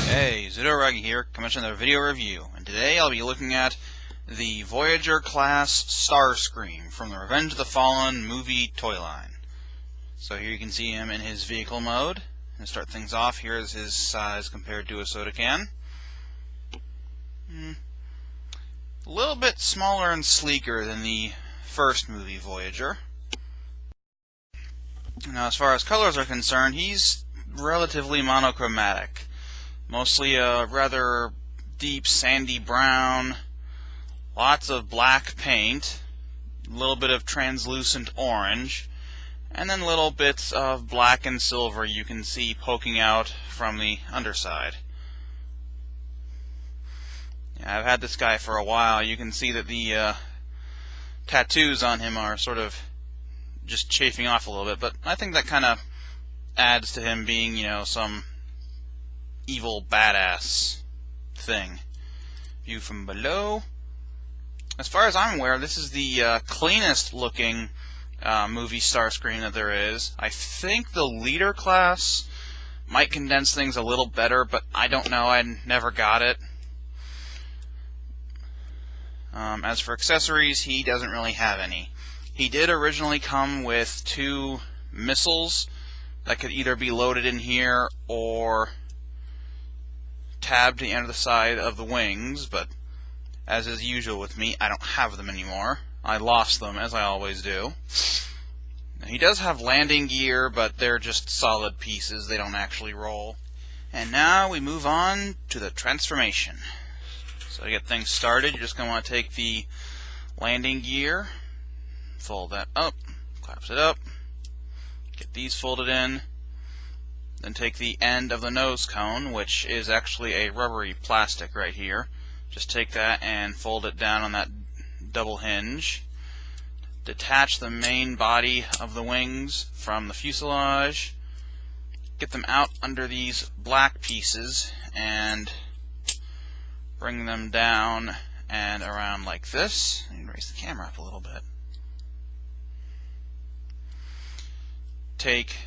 Hey, Zudoragi here, coming to another video review, and today I'll be looking at the Voyager Class Starscream from the Revenge of the Fallen movie toy line. So here you can see him in his vehicle mode. And to start things off, here is his size compared to a soda can. A little bit smaller and sleeker than the first movie Voyager. Now, as far as colors are concerned, he's relatively monochromatic. Mostly a rather deep sandy brown, lots of black paint, a little bit of translucent orange, and then little bits of black and silver you can see poking out from the underside. Yeah, I've had this guy for a while. You can see that the tattoos on him are sort of just chafing off a little bit, but I think that kind of adds to him being, you know, some evil badass thing. View from below. As far as I'm aware, this is the cleanest looking movie Starscream that there is. I think the leader class might condense things a little better, but I don't know. I never got it. As for accessories, he doesn't really have any. He did originally come with 2 missiles that could either be loaded in here or tabbed to the end of the side of the wings, but as is usual with me, I don't have them anymore. I lost them, as I always do. Now, he does have landing gear, but they're just solid pieces. They don't actually roll. And now we move on to the transformation. So to get things started, you're just going to want to take the landing gear, fold that up, collapse it up, get these folded in, then take the end of the nose cone, which is actually a rubbery plastic right here. Just take that and fold it down on that double hinge. Detach the main body of the wings from the fuselage. Get them out under these black pieces and bring them down and around like this. I need to raise the camera up a little bit. Take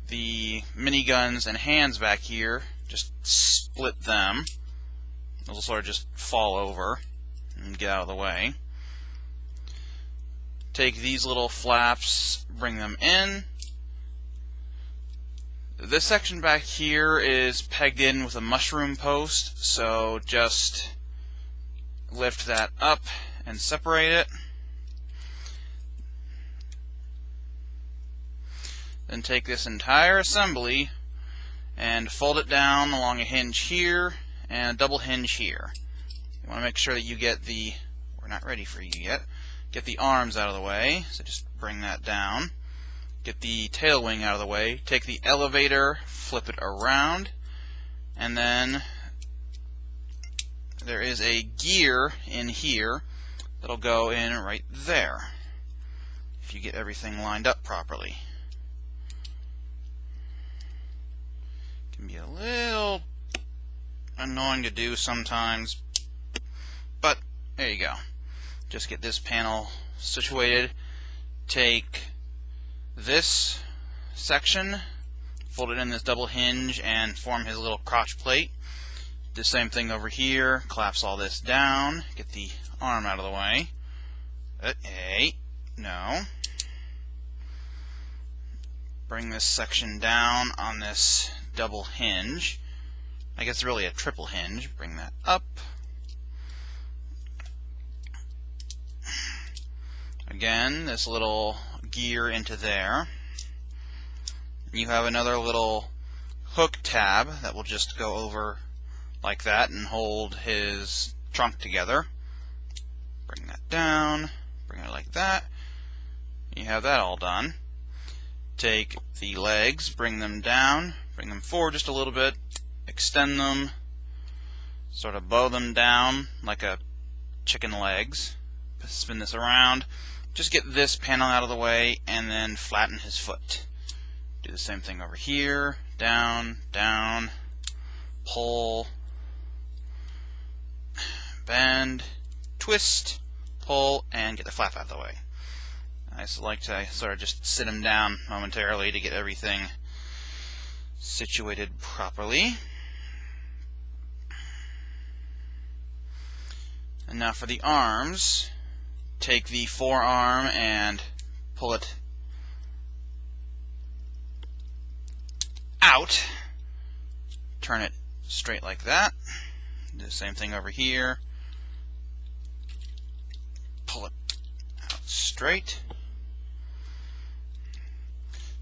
the miniguns and hands back here, just split them. They'll sort of just fall over and get out of the way. Take these little flaps, bring them in. This section back here is pegged in with a mushroom post, so just lift that up and separate it. Then take this entire assembly and fold it down along a hinge here and a double hinge here. You want to make sure that you get the, we're not ready for you yet, get the arms out of the way, so just bring that down. Get the tail wing out of the way, take the elevator, flip it around, and then there is a gear in here that'll go in right there if you get everything lined up properly. Can be a little annoying to do sometimes, but there you go. Just get this panel situated. Take this section, fold it in this double hinge, and form his little crotch plate. Do the same thing over here. Collapse all this down. Get the arm out of the way. Hey, no. Bring this section down on this double hinge. I guess it's really a triple hinge. Bring that up. Again, this little gear into there. You have another little hook tab that will just go over like that and hold his trunk together. Bring that down, bring it like that. You have that all done. Take the legs, bring them down, bring them forward just a little bit, extend them, sort of bow them down like a chicken legs. Spin this around. Just get this panel out of the way and then flatten his foot. Do the same thing over here. Down, down, pull, bend, twist, pull, and get the flap out of the way. I like to sort of just sit him down momentarily to get everything situated properly. And now for the arms, take the forearm and pull it out. Turn it straight like that. Do the same thing over here. Pull it out straight.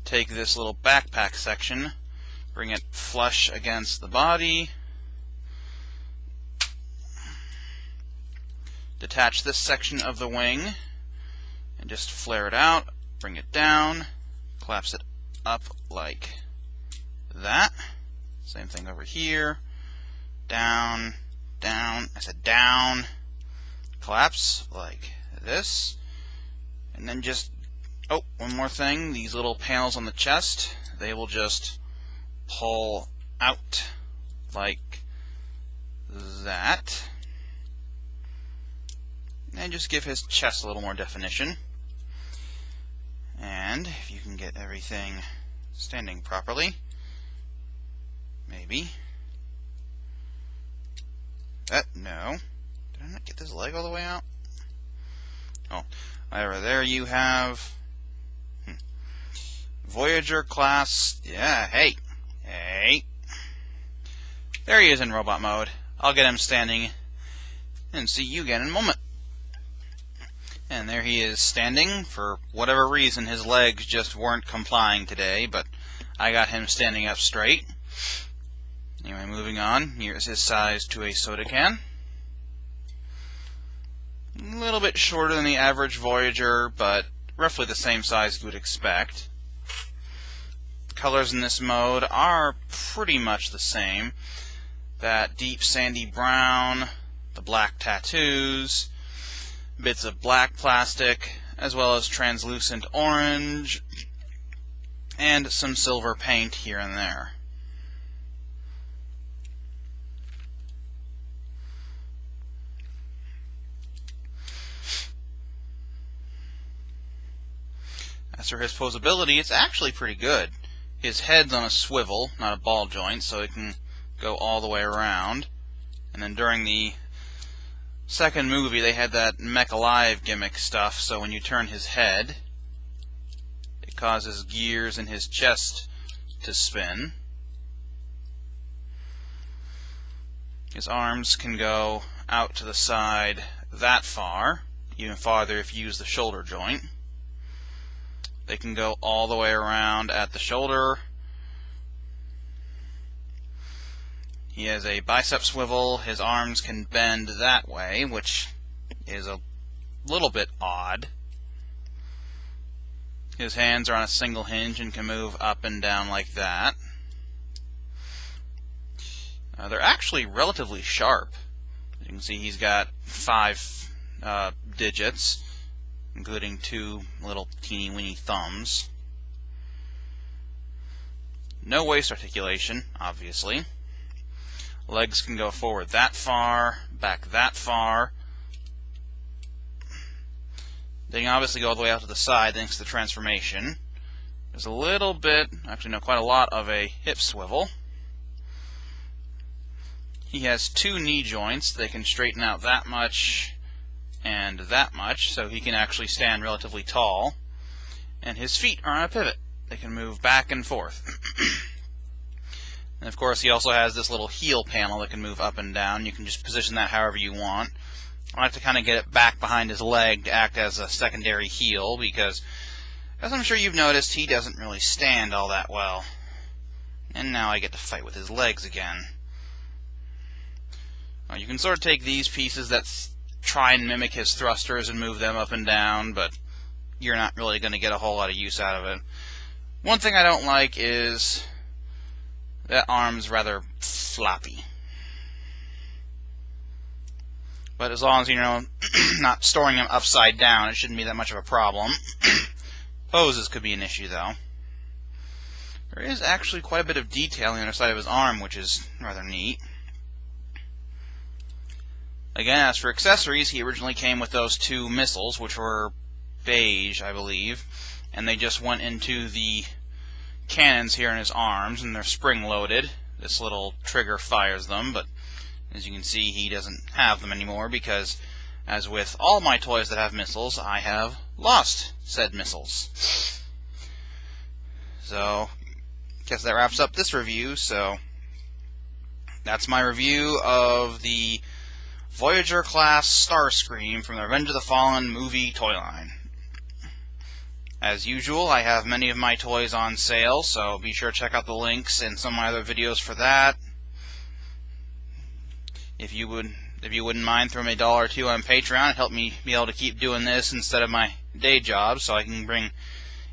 Take this little backpack section, bring it flush against the body. Detach this section of the wing and just flare it out, bring it down, collapse it up like that. Same thing over here. Down, down, I said down, collapse like this. And then just, oh, one more thing, these little panels on the chest, they will just pull out like that. And just give his chest a little more definition. And if you can get everything standing properly, maybe. No. Did I not get this leg all the way out? Oh, whatever. There you have Voyager Class. Yeah, hey. Hey. There he is in robot mode. I'll get him standing and see you again in a moment. And there he is standing. For whatever reason, his legs just weren't complying today, but I got him standing up straight. Anyway, moving on. Here's his size to a soda can. A little bit shorter than the average Voyager, but roughly the same size you would expect. The colors in this mode are pretty much the same. That deep sandy brown, the black tattoos, bits of black plastic, as well as translucent orange, and some silver paint here and there. As for his posability, it's actually pretty good. His head's on a swivel, not a ball joint, so it can go all the way around. And then during the second movie, they had that Mech Alive gimmick stuff, so when you turn his head, it causes gears in his chest to spin. His arms can go out to the side that far, even farther if you use the shoulder joint. They can go all the way around at the shoulder. He has a bicep swivel. His arms can bend that way, which is a little bit odd. His hands are on a single hinge and can move up and down like that. They're actually relatively sharp. You can see he's got 5 digits, including 2 little teeny weeny thumbs. No waist articulation, obviously. Legs can go forward that far, back that far. They can obviously go all the way out to the side thanks to the transformation. There's a little bit, actually no, quite a lot of a hip swivel. He has 2 knee joints. They can straighten out that much and that much, so he can actually stand relatively tall. And his feet are on a pivot. They can move back and forth. And of course, he also has this little heel panel that can move up and down. You can just position that however you want. I like to kind of get it back behind his leg to act as a secondary heel, because, as I'm sure you've noticed, he doesn't really stand all that well. And now I get to fight with his legs again. You can sort of take these pieces that try and mimic his thrusters and move them up and down, but you're not really going to get a whole lot of use out of it. One thing I don't like is that arm's rather floppy. But as long as you're not storing them upside down, it shouldn't be that much of a problem. Poses could be an issue, though. There is actually quite a bit of detail on the other side of his arm, which is rather neat. Again, as for accessories, he originally came with those 2 missiles, which were beige, I believe, and they just went into the cannons here in his arms, and they're spring-loaded. This little trigger fires them, but as you can see, he doesn't have them anymore because, as with all my toys that have missiles, I have lost said missiles. So, guess that wraps up this review. So, that's my review of the Voyager Class Starscream from the Revenge of the Fallen movie toy line. As usual, I have many of my toys on sale, so be sure to check out the links in some of my other videos for that. If you wouldn't mind throwing me $1 or $2 on Patreon, it'd help me be able to keep doing this instead of my day job, so I can bring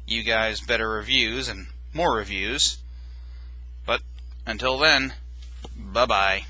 you guys better reviews and more reviews. But until then, bye-bye.